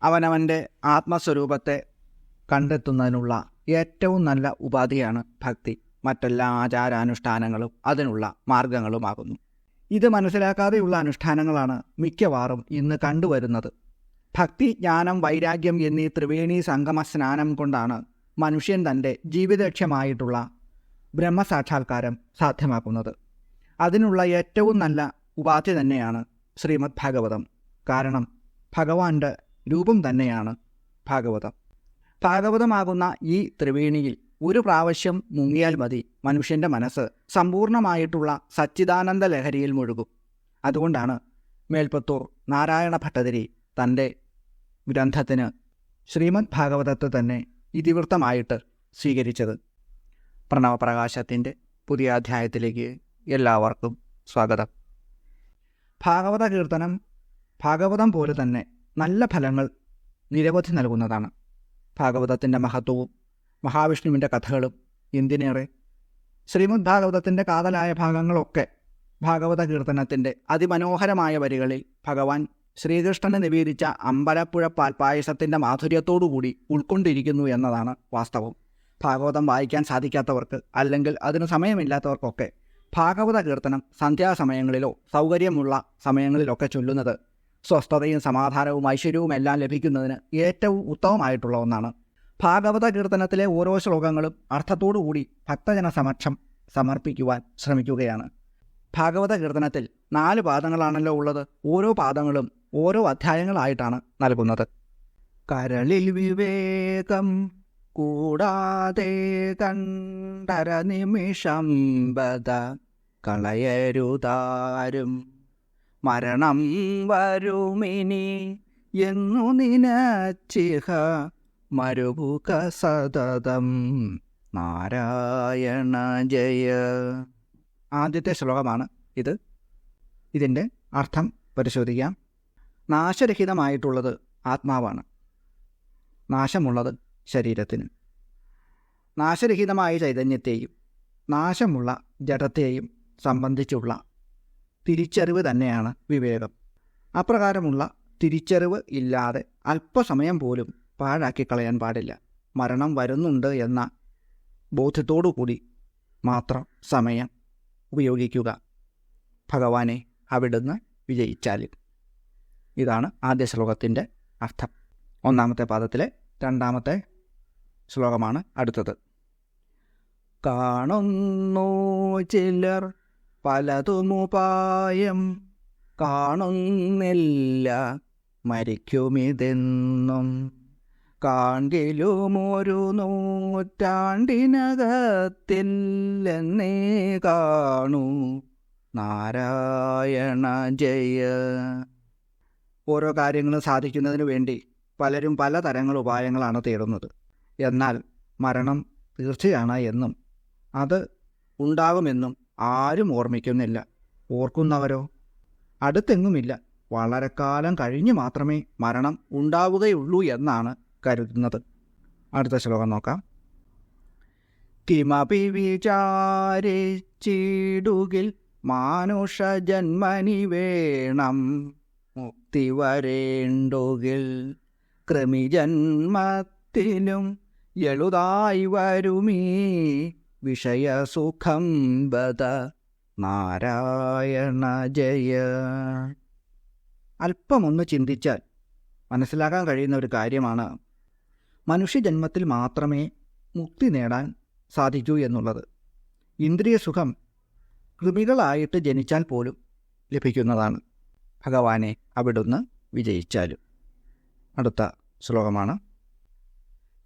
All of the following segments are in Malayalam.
അവനവൻ്റെ ആത്മസ്വരൂപത്തെ കണ്ടെത്തുന്നതിനുള്ള ഏറ്റവും നല്ല ഉപാധിയാണ് ഭക്തി. മറ്റെല്ലാ ആചാരാനുഷ്ഠാനങ്ങളും അതിനുള്ള മാർഗങ്ങളുമാകുന്നു. ഇത് മനസ്സിലാക്കാതെയുള്ള അനുഷ്ഠാനങ്ങളാണ് മിക്കവാറും ഇന്ന് കണ്ടുവരുന്നത്. ഭക്തി, ജ്ഞാനം, വൈരാഗ്യം എന്നീ ത്രിവേണി സംഗമ സ്നാനം കൊണ്ടാണ് മനുഷ്യൻ തൻ്റെ ജീവിതലക്ഷ്യമായിട്ടുള്ള ബ്രഹ്മസാക്ഷാത്കാരം സാധ്യമാക്കുന്നത്. അതിനുള്ള ഏറ്റവും നല്ല ഉപാധി തന്നെയാണ് ശ്രീമദ് ഭാഗവതം. കാരണം ഭഗവാന്റെ രൂപം തന്നെയാണ് ഭാഗവതം. ഭാഗവതമാകുന്ന ഈ ത്രിവേണിയിൽ ഒരു പ്രാവശ്യം മുങ്ങിയാൽ മതി, മനുഷ്യൻ്റെ മനസ്സ് സമ്പൂർണമായിട്ടുള്ള സച്ചിദാനന്ദ ലഹരിയിൽ മുഴുകും. അതുകൊണ്ടാണ് മേൽപ്പത്തൂർ നാരായണ ഭട്ടതിരി തൻ്റെ ഗ്രന്ഥത്തിന് ശ്രീമദ് ഭാഗവതത്തെ തന്നെ ഇതിവൃത്തമായിട്ട് സ്വീകരിച്ചത്. പ്രണവപ്രകാശത്തിൻ്റെ പുതിയ അധ്യായത്തിലേക്ക് എല്ലാവർക്കും സ്വാഗതം. ഭാഗവത കീർത്തനം ഭാഗവതം പോലെ തന്നെ നല്ല ഫലങ്ങൾ നിരവധി നൽകുന്നതാണ്. ഭാഗവതത്തിൻ്റെ മഹത്വവും മഹാവിഷ്ണുവിൻ്റെ കഥകളും എന്തിനേറെ ശ്രീമദ് ഭാഗവതത്തിൻ്റെ കാതലായ ഭാഗങ്ങളൊക്കെ ഭാഗവത കീർത്തനത്തിൻ്റെ അതിമനോഹരമായ വരികളിൽ ഭഗവാൻ ശ്രീകൃഷ്ണന് നിവേദിച്ച അമ്പലപ്പുഴ പാൽപ്പായസത്തിൻ്റെ മാധുര്യത്തോടുകൂടി ഉൾക്കൊണ്ടിരിക്കുന്നു എന്നതാണ് വാസ്തവം. ഭാഗവതം വായിക്കാൻ സാധിക്കാത്തവർക്ക്, അല്ലെങ്കിൽ അതിന് സമയമില്ലാത്തവർക്കൊക്കെ ഭാഗവത കീർത്തനം സന്ധ്യാസമയങ്ങളിലോ സൗകര്യമുള്ള സമയങ്ങളിലൊക്കെ ചൊല്ലുന്നത് സ്വസ്ഥതയും സമാധാനവും ഐശ്വര്യവും എല്ലാം ലഭിക്കുന്നതിന് ഏറ്റവും ഉത്തമമായിട്ടുള്ള ഒന്നാണ്. ഭാഗവത കീർത്തനത്തിലെ ഓരോ ശ്ലോകങ്ങളും അർത്ഥത്തോടുകൂടി ഭക്തജന സമക്ഷം സമർപ്പിക്കുവാൻ ശ്രമിക്കുകയാണ്. ഭാഗവത കീർത്തനത്തിൽ 4 പാദങ്ങളാണല്ലോ ഉള്ളത്. ഓരോ പാദങ്ങളും ഓരോ അധ്യായങ്ങളായിട്ടാണ് നൽകുന്നത്. കരളിൽ വിവേകം കൂടാതെ കണ്ടര നിമിഷം ബദ കളയരുതാരും, മരണം വരുമിനി എന്നു നിനച്ചിഹ മരുവുക സതതം നാരായണ ജയ. ആദ്യത്തെ ശ്ലോകമാണ് ഇത്. ഇതിൻ്റെ അർത്ഥം പരിശോധിക്കാം. നാശരഹിതമായിട്ടുള്ളത് ആത്മാവാണ്, നാശമുള്ളത് ശരീരത്തിന്. നാശരഹിതമായ ചൈതന്യത്തെയും നാശമുള്ള ജഡത്തെയും സംബന്ധിച്ചുള്ള തിരിച്ചറിവ് തന്നെയാണ് വിവേകം. അപ്രകാരമുള്ള തിരിച്ചറിവ് ഇല്ലാതെ അല്പസമയം പോലും പാഴാക്കി കളയാൻ പാടില്ല. മരണം വരുന്നുണ്ട് എന്ന ബോധ്യത്തോടു കൂടി മാത്രം സമയം ഉപയോഗിക്കുക. ഭഗവാനെ അവിടുന്ന് വിജയിച്ചാലും. ഇതാണ് ആദ്യ ശ്ലോകത്തിൻ്റെ അർത്ഥം. 1-ാമത്തെ പാദത്തിലെ 2-ാമത്തെ ശ്ലോകമാണ് അടുത്തത്. കാണുന്നു ചിലർ പലതുമുപായം, കാണുന്നില്ല മരിക്കുമിതെന്നും, കാണ്ടിലുമൊരു നൂറ്റാണ്ടിനകത്തില്ലെന്നേ കാണൂ നാരായണ ജയ. ഓരോ കാര്യങ്ങളും സാധിക്കുന്നതിന് വേണ്ടി പലരും പലതരങ്ങൾ ഉപായങ്ങളാണ് തേടുന്നത്. എന്നാൽ മരണം തീർച്ചയാണ് എന്നും അത് ഉണ്ടാകുമെന്നും ആരും ഓർമ്മിക്കുന്നില്ല. ഓർക്കുന്നവരോ അടുത്തെങ്ങുമില്ല. വളരെ കാലം കഴിഞ്ഞ് മാത്രമേ മരണം ഉണ്ടാവുകയുള്ളൂ എന്നാണ് കരുതുന്നത്. അടുത്ത ശ്ലോകം നോക്കാം. കിമപി വിചാരിച്ചിടുകിൽ മാനുഷജന്മനി വേണം, മുക്തി വരേണ്ടുകിൽ കൃമിജന്മത്തിലും എളുതായി വരുമീ വിഷയസുഖം ബദ നാരായണ ജയ. അല്പമൊന്ന് ചിന്തിച്ചാൽ മനസ്സിലാക്കാൻ കഴിയുന്ന ഒരു കാര്യമാണ് മനുഷ്യജന്മത്തിൽ മാത്രമേ മുക്തി നേടാൻ സാധിക്കൂ എന്നുള്ളത്. ഇന്ദ്രിയ സുഖം കൃമികളായിട്ട് ജനിച്ചാൽ പോലും ലഭിക്കുന്നതാണ്. ഭഗവാനെ അവിടുന്ന് വിജയിച്ചാലും. അടുത്ത ശ്ലോകമാണ്.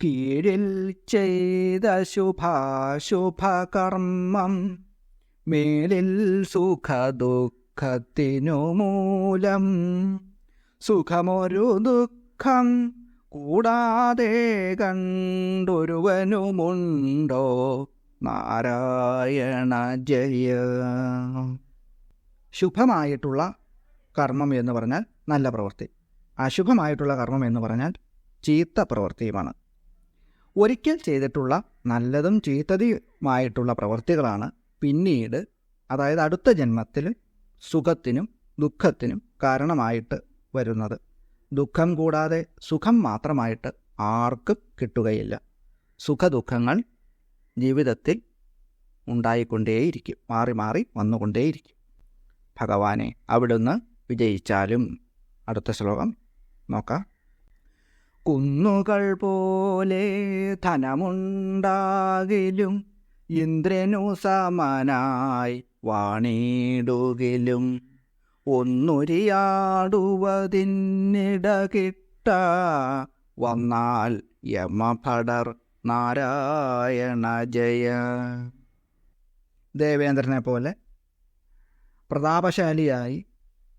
കീഴിൽ ചെയ്ത ശുഭാശുഭകർമ്മം മേലിൽ സുഖദുഃഖത്തിനു മൂലം, സുഖമൊരു ദുഃഖം കൂടാതെ കണ്ടൊരുവനുമുണ്ടോ നാരായണ ജയ. ശുഭമായിട്ടുള്ള കർമ്മം എന്ന് പറഞ്ഞാൽ നല്ല പ്രവൃത്തി, അശുഭമായിട്ടുള്ള കർമ്മം എന്ന് പറഞ്ഞാൽ ചീത്ത പ്രവൃത്തിയുമാണ്. ഒരിക്കൽ ചെയ്തിട്ടുള്ള നല്ലതും ചീത്തതുമായിട്ടുള്ള പ്രവൃത്തികളാണ് പിന്നീട്, അതായത് അടുത്ത ജന്മത്തിൽ സുഖത്തിനും ദുഃഖത്തിനും കാരണമായിട്ട് വരുന്നത്. ദുഃഖം കൂടാതെ സുഖം മാത്രമായിട്ട് ആർക്കും കിട്ടുകയില്ല. സുഖദുഃഖങ്ങൾ ജീവിതത്തിൽ ഉണ്ടായിക്കൊണ്ടേയിരിക്കും, മാറി മാറി വന്നുകൊണ്ടേയിരിക്കും. ഭഗവാനെ അവിടുന്ന് വിജയിച്ചാലും. അടുത്ത ശ്ലോകം നോക്കാം. കുന്നുകൾ പോലെ ധനമുണ്ടാകിലും ഇന്ദ്രനു സമനായി വാണിടുകിലും ഒന്നുരിയാടുവതിന്നിട കിട്ട വന്നാൽ യമഭടർ നാരായണ ജയ. ദേവേന്ദ്രനെ പോലെ പ്രതാപശാലിയായി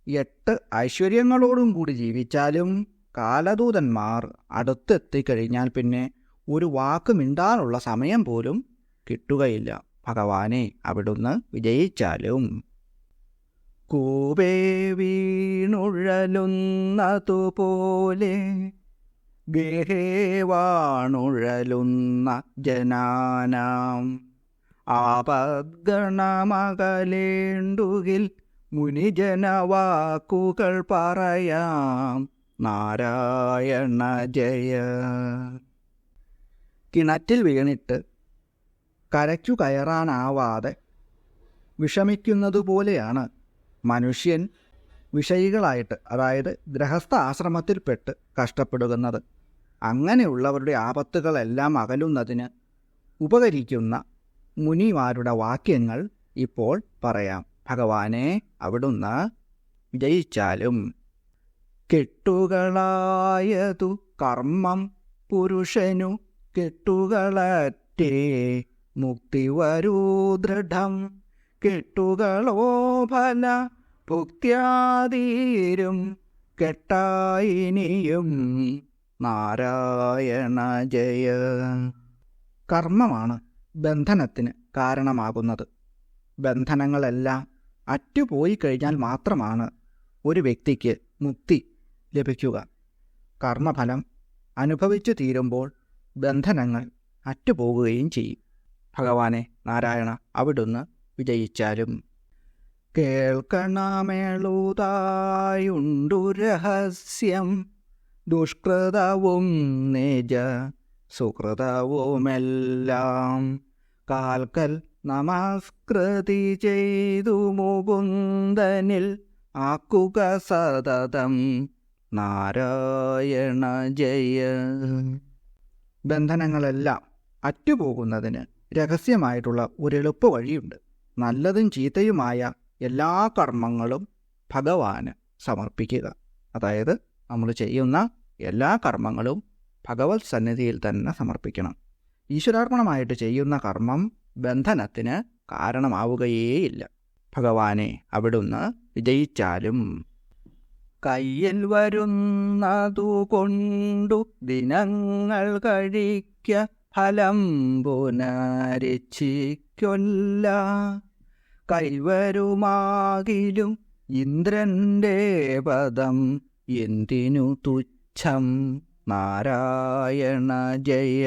8 ഐശ്വര്യങ്ങളോടും കൂടി ജീവിച്ചാലും കാലദൂതന്മാർ അടുത്തെത്തിക്കഴിഞ്ഞാൽ പിന്നെ ഒരു വാക്ക് മിണ്ടാനുള്ള സമയം പോലും കിട്ടുകയില്ല. ഭഗവാനെ അവിടുന്ന് വിജയിച്ചാലും. കൂപേ വീണുഴലുന്നതുപോലെ ഗേഹേ വാണുഴലുന്ന ജനാനാം ആപദ്ഗണമകലേണ്ടുകിൽ മുനിജനവാക്കുകൾ പറയാം നാരായണ ജയ. കിണറ്റിൽ വീണിട്ട് കരയ്ക്കു കയറാനാവാതെ വിഷമിക്കുന്നതുപോലെയാണ് മനുഷ്യൻ വിഷയികളായിട്ട്, അതായത് ഗൃഹസ്ഥ ആശ്രമത്തിൽപ്പെട്ട് കഷ്ടപ്പെടുന്നത്. അങ്ങനെയുള്ളവരുടെ ആപത്തുകളെല്ലാം അകലുന്നതിന് ഉപകരിക്കുന്ന മുനിമാരുടെ വാക്യങ്ങൾ ഇപ്പോൾ പറയാം. ഭഗവാനെ അവിടുന്ന് വിജയിച്ചാലും. കെട്ടുകളായതു കർമ്മം പുരുഷനു കെട്ടുകളറ്റേ മുക്തി വരൂ ദൃഢം കെട്ടുകളോ ഫല ഭുക്ത്യാതീരും കെട്ടായിനിയും നാരായണ ജയ. കർമ്മമാണ് ബന്ധനത്തിന് കാരണമാകുന്നത്. ബന്ധനങ്ങളെല്ലാം അറ്റുപോയി കഴിഞ്ഞാൽ മാത്രമാണ് ഒരു വ്യക്തിക്ക് മുക്തി ലഭിക്കുക. കർമ്മഫലം അനുഭവിച്ചു തീരുമ്പോൾ ബന്ധനങ്ങൾ അറ്റുപോകുകയും ചെയ്യും. ഭഗവാനെ നാരായണ അവിടുന്ന് വിജയിച്ചാലും. കേൾക്കണമേളുതായുണ്ടു രഹസ്യം ദുഷ്കൃതവും നിജ സുകൃതവുമെല്ലാം കാൽക്കൽ നമസ്കൃതി ചെയ്തു മുകുന്ദനിൽ ആക്കുക സതതം നാരായണ ജയ. ബന്ധനങ്ങളെല്ലാം അറ്റുപോകുന്നതിന് രഹസ്യമായിട്ടുള്ള ഒരു എളുപ്പ വഴിയുണ്ട്. നല്ലതും ചീത്തയുമായ എല്ലാ കർമ്മങ്ങളും ഭഗവാന് സമർപ്പിക്കുക. അതായത് നമ്മൾ ചെയ്യുന്ന എല്ലാ കർമ്മങ്ങളും ഭഗവത് സന്നിധിയിൽ തന്നെ സമർപ്പിക്കണം. ഈശ്വരാർപ്പണമായിട്ട് ചെയ്യുന്ന കർമ്മം ബന്ധനത്തിന് കാരണമാവുകയേയില്ല. ഭഗവാനെ അവിടുന്ന് വിജയിച്ചാലും. കയ്യിൽ വരുന്നതു കൊണ്ടു ദിനങ്ങൾ കഴിക്ക ഫലം പുനരിച്ചിക്കൊല്ല കൈവരുമാകിലും ഇന്ദ്രന്റെ പദം എന്തിനു തുച്ഛം നാരായണ ജയ.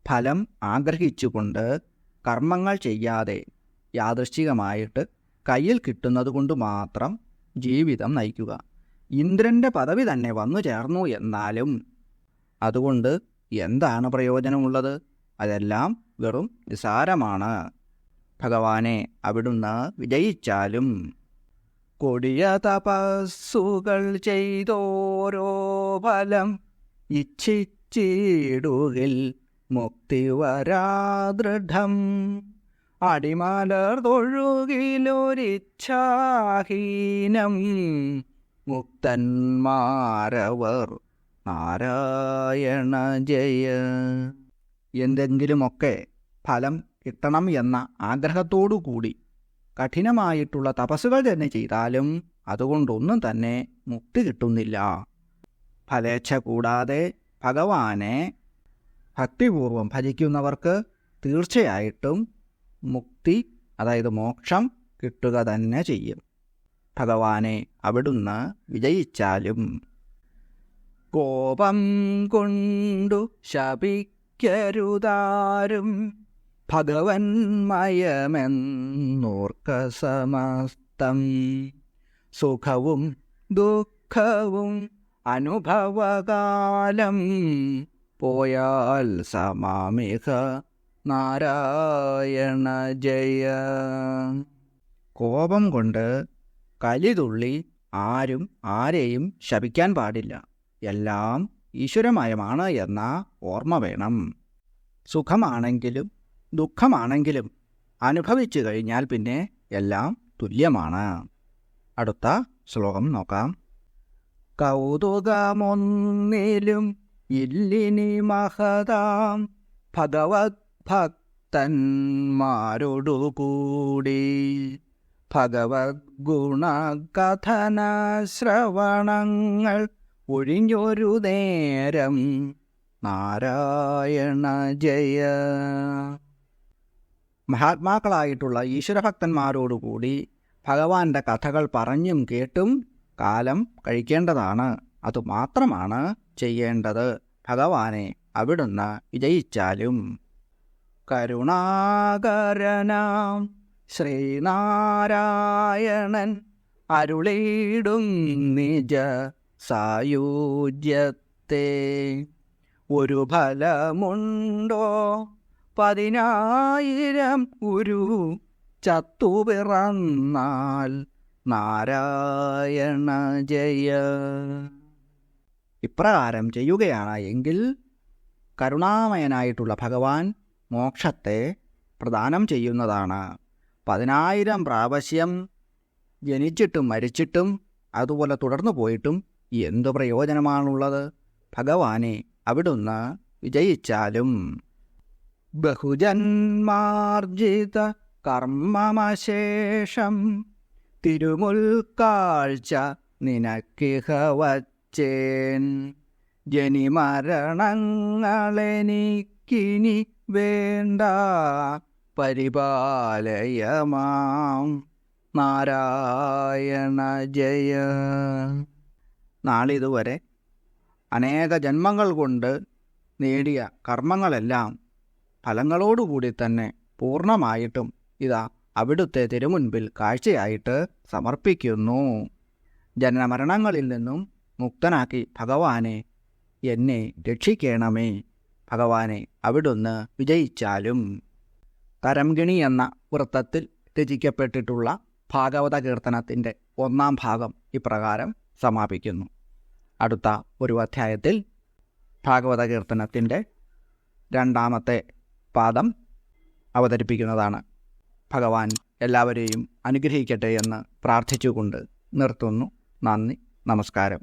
ഫലം ആഗ്രഹിച്ചുകൊണ്ട് കർമ്മങ്ങൾ ചെയ്യാതെ യാദൃശ്ചികമായിട്ട് കയ്യിൽ കിട്ടുന്നതുകൊണ്ട് മാത്രം ജീവിതം നയിക്കുക. ഇന്ദ്രൻ്റെ പദവി തന്നെ വന്നു ചേർന്നു എന്നാലും അതുകൊണ്ട് എന്താണ് പ്രയോജനമുള്ളത്? അതെല്ലാം വെറും നിസാരമാണ്. ഭഗവാനെ അവിടുന്ന് വിജയിച്ചാലും. കൊടിയ തപസ്സുകൾ ചെയ്തോരോ ഫലം ഇച്ഛിച്ചിടുകിൽ മുക്തി വരാദൃഢം അടിമലർ തൊഴുകിലൊരിച്ഛാഹീനം മുക്തന്മാരവർ നാരായണ ജയ. എന്തെങ്കിലുമൊക്കെ ഫലം കിട്ടണം എന്ന ആഗ്രഹത്തോടുകൂടി കഠിനമായിട്ടുള്ള തപസ്സുകൾ തന്നെ ചെയ്താലും അതുകൊണ്ടൊന്നും തന്നെ മുക്തി കിട്ടുന്നില്ല. ഫലേച്ഛ കൂടാതെ ഭഗവാനെ ഭക്തിപൂർവം ഭജിക്കുന്നവർക്ക് തീർച്ചയായിട്ടും മുക്തി, അതായത് മോക്ഷം കിട്ടുക തന്നെ ചെയ്യും. ഭഗവാനെ അവിടുന്ന് വിജയിച്ചാലും. കോപം കൊണ്ടു ശപിക്കരുതാരും ഭഗവന്മയമെന്നോർക്ക സമസ്തം സുഖവും ദുഃഖവും അനുഭവകാലം പോയാൽ സമാമിക നാരായണ ജയ. കോപം കൊണ്ട് കലിതുള്ളി ആരും ആരെയും ശപിക്കാൻ പാടില്ല. എല്ലാം ഈശ്വരമയമാണ് എന്ന ഓർമ്മ വേണം. സുഖമാണെങ്കിലും ദുഃഖമാണെങ്കിലും അനുഭവിച്ചു കഴിഞ്ഞാൽ പിന്നെ എല്ലാം തുല്യമാണ്. അടുത്ത ശ്ലോകം നോക്കാം. കൗതുകമൊന്നിലും ഇല്ലിനി മഹതാം ഭഗവത് ഭക്തന്മാരോടുകൂടി ഭഗവത് ഗുണകഥന ശ്രവണങ്ങൾ ഒഴിഞ്ഞൊരു നേരം നാരായണ ജയ. മഹാത്മാക്കളായിട്ടുള്ള ഈശ്വരഭക്തന്മാരോടുകൂടി ഭഗവാന്റെ കഥകൾ പറഞ്ഞും കേട്ടും കാലം കഴിക്കേണ്ടതാണ്. അതുമാത്രമാണ് ചെയ്യേണ്ടത്. ഭഗവാനെ അവിടുന്ന് വിജയിച്ചാലും. കരുണാകരനാം ശ്രീനാരായണൻ അരുളിയിടും നിജ സായുജ്യത്തെ ഒരു ഫലമുണ്ടോ 10,000 ഉരു ചത്തുപിറന്നാൽ നാരായണ ജയ. ഇപ്രകാരം ചെയ്യുകയാണ് എങ്കിൽ കരുണാമയനായിട്ടുള്ള ഭഗവാൻ മോക്ഷത്തെ പ്രദാനം ചെയ്യുന്നതാണ്. 10,000 പ്രാവശ്യം ജനിച്ചിട്ടും മരിച്ചിട്ടും അതുപോലെ തുടർന്നു പോയിട്ടും എന്തു പ്രയോജനമാണുള്ളത്? ഭഗവാനെ അവിടുന്ന് വിജയിച്ചാലും. ബഹുജന്മാർജിത കർമ്മമശേഷം തിരുമുൽക്കാഴ്ച നിനക്കിഹ വച്ചേൻ. ജനിമരണങ്ങളെനിക്കിനി വേണ്ട പരിപാലയമാം നാരായണ ജയ. നാളിതുവരെ അനേക ജന്മങ്ങൾ കൊണ്ട് നേടിയ കർമ്മങ്ങളെല്ലാം ഫലങ്ങളോടുകൂടി തന്നെ പൂർണ്ണമായിട്ടും ഇതാ അവിടുത്തെ തിരുമുൻപിൽ കാഴ്ചയായിട്ട് സമർപ്പിക്കുന്നു. ജനനമരണങ്ങളിൽ നിന്നും മുക്തനാക്കി ഭഗവാനെ എന്നെ രക്ഷിക്കണമേ. ഭഗവാനെ അവിടുന്ന് വിജയിച്ചാലും. കരംഗിണി എന്ന വൃത്തത്തിൽ രചിക്കപ്പെട്ടിട്ടുള്ള ഭാഗവത കീർത്തനത്തിൻ്റെ 1-ാം ഭാഗം ഇപ്രകാരം സമാപിക്കുന്നു. അടുത്ത ഒരു അധ്യായത്തിൽ ഭാഗവത കീർത്തനത്തിൻ്റെ 2-ാമത്തെ പാദം അവതരിപ്പിക്കുന്നതാണ്. ഭഗവാൻ എല്ലാവരെയും അനുഗ്രഹിക്കട്ടെ എന്ന് പ്രാർത്ഥിച്ചുകൊണ്ട് നിർത്തുന്നു. നന്ദി, നമസ്കാരം.